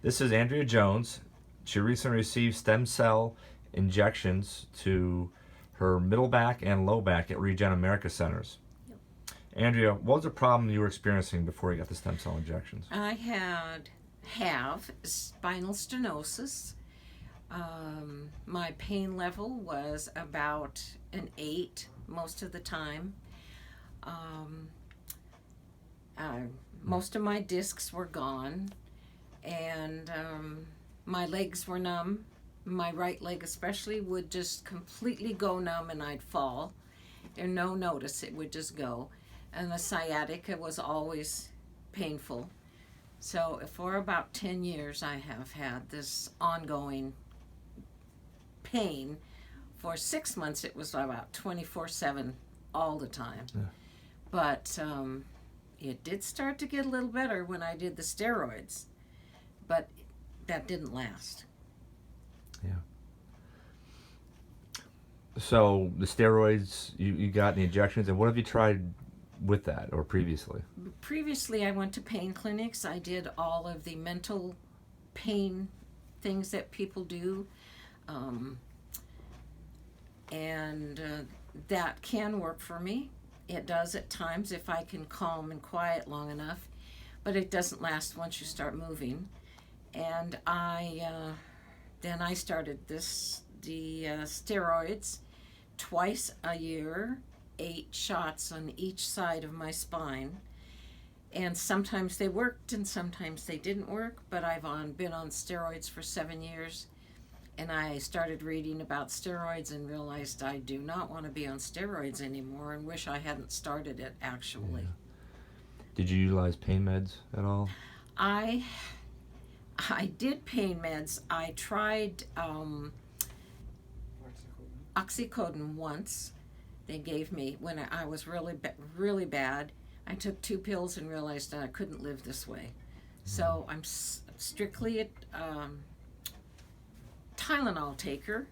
This is Andrea Jones. She recently received stem cell injections to her middle back and low back at Regen America Centers. Yep. Andrea, what was the problem you were experiencing before you got the stem cell injections? I have spinal stenosis. My pain level was about an 8 most of the time. Um, Most of my discs were gone, and my legs were numb. My right leg especially would just completely go numb and I'd fall. There's no notice, it would just go. And the sciatica was always painful. So for about 10 years I have had this ongoing pain. For 6 months it was about 24/7 all the time. Yeah. But it did start to get a little better when I did the steroids. But that didn't last. Yeah. So the steroids you got, the injections, and what have you tried with that or previously? Previously, I went to pain clinics. I did all of the mental pain things that people do. And that can work for me. It does at times if I can calm and quiet long enough, but it doesn't last once you start moving. And then I started the steroids twice a year, 8 shots on each side of my spine. And sometimes they worked and sometimes they didn't work, but I've been on steroids for 7 years. And I started reading about steroids and realized I do not want to be on steroids anymore and wish I hadn't started it, actually. Yeah. Did you utilize pain meds at all? I did pain meds. I tried oxycodone once. They gave me when I was really bad. I took 2 pills and realized that I couldn't live this way. So I'm strictly a Tylenol taker.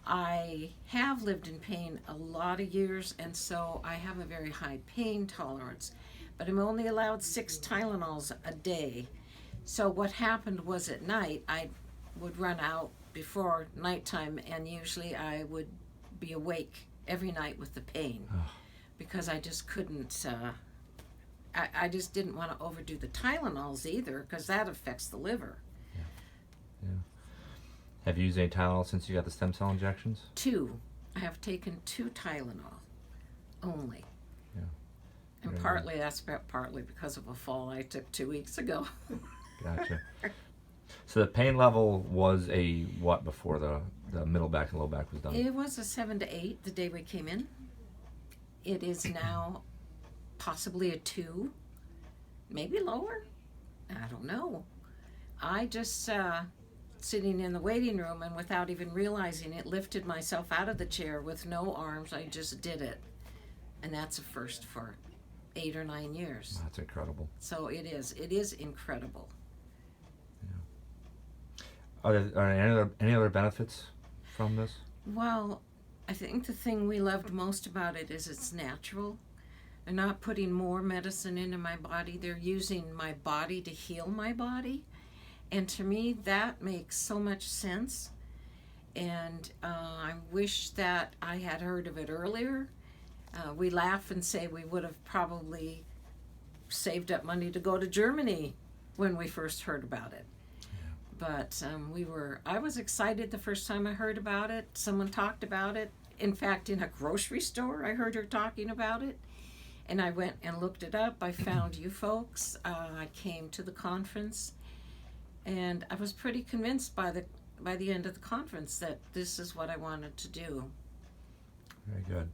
I have lived in pain a lot of years, and so I have a very high pain tolerance, but I'm only allowed 6 Tylenols a day. So what happened was at night I would run out before nighttime, and usually I would be awake every night with the pain because I just couldn't I just didn't want to overdo the Tylenols either, because that affects the liver. Yeah. Have you used any Tylenol since you got the stem cell injections? 2. I have taken 2 Tylenol only. Yeah. And that's partly because of a fall I took 2 weeks ago. Gotcha. So the pain level was a what before the middle back and low back was done? It was a 7 to 8 the day we came in. It is now possibly a 2, maybe lower. I don't know. I just sitting in the waiting room, and without even realizing it, lifted myself out of the chair with no arms. I just did it. And that's a first for 8 or 9 years. That's incredible. So it is incredible. Yeah. Are there any other benefits from this? Well, I think the thing we loved most about it is it's natural. They're not putting more medicine into my body. They're using my body to heal my body. And to me, that makes so much sense. And I wish that I had heard of it earlier. We laugh and say we would have probably saved up money to go to Germany when we first heard about it. Yeah. But I was excited the first time I heard about it. Someone talked about it. In fact, in a grocery store, I heard her talking about it. And I went and looked it up. I found you folks. I came to the conference. And I was pretty convinced by the end of the conference that this is what I wanted to do. Very good.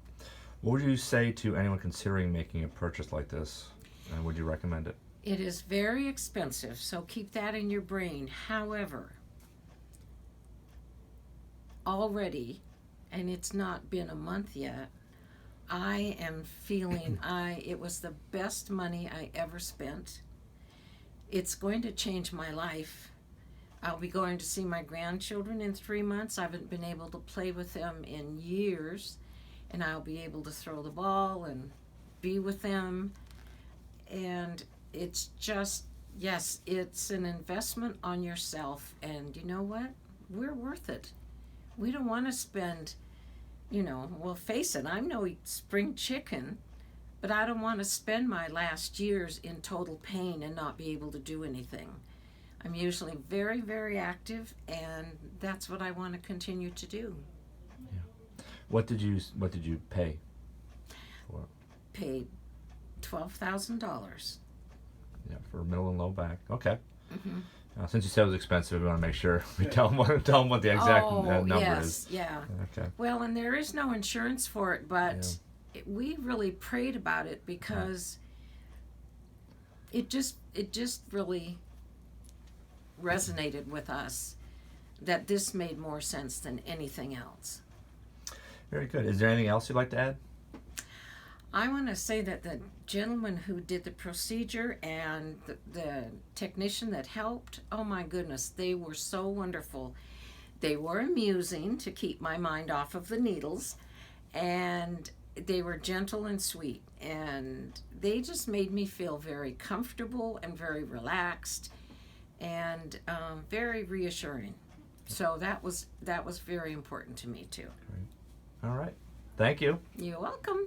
What would you say to anyone considering making a purchase like this? And would you recommend it? It is very expensive, so keep that in your brain. However, already, and it's not been a month yet, I am feeling it was the best money I ever spent. It's going to change my life. I'll be going to see my grandchildren in 3 months. I haven't been able to play with them in years, and I'll be able to throw the ball and be with them. And it's just Yes, it's an investment on yourself, and you know what? We're worth it. We don't want to spend, well, face it, I'm no spring chicken, but I don't want to spend my last years in total pain and not be able to do anything. I'm usually very, very active, and that's what I want to continue to do. What did you pay for? Paid $12,000. Yeah, for middle and low back. Okay. Mm-hmm. Since you said it was expensive, we want to make sure we tell them what the exact number yes, is. yeah. Okay. Well, and there is no insurance for it, but we really prayed about it because it just really resonated with us that this made more sense than anything else. Very good. Is there anything else you'd like to add? I want to say that the gentleman who did the procedure and the technician that helped, oh my goodness, they were so wonderful. They were amusing to keep my mind off of the needles, and they were gentle and sweet, and they just made me feel very comfortable and very relaxed and very reassuring. So that was very important to me too. Great. All right. Thank you. You're welcome.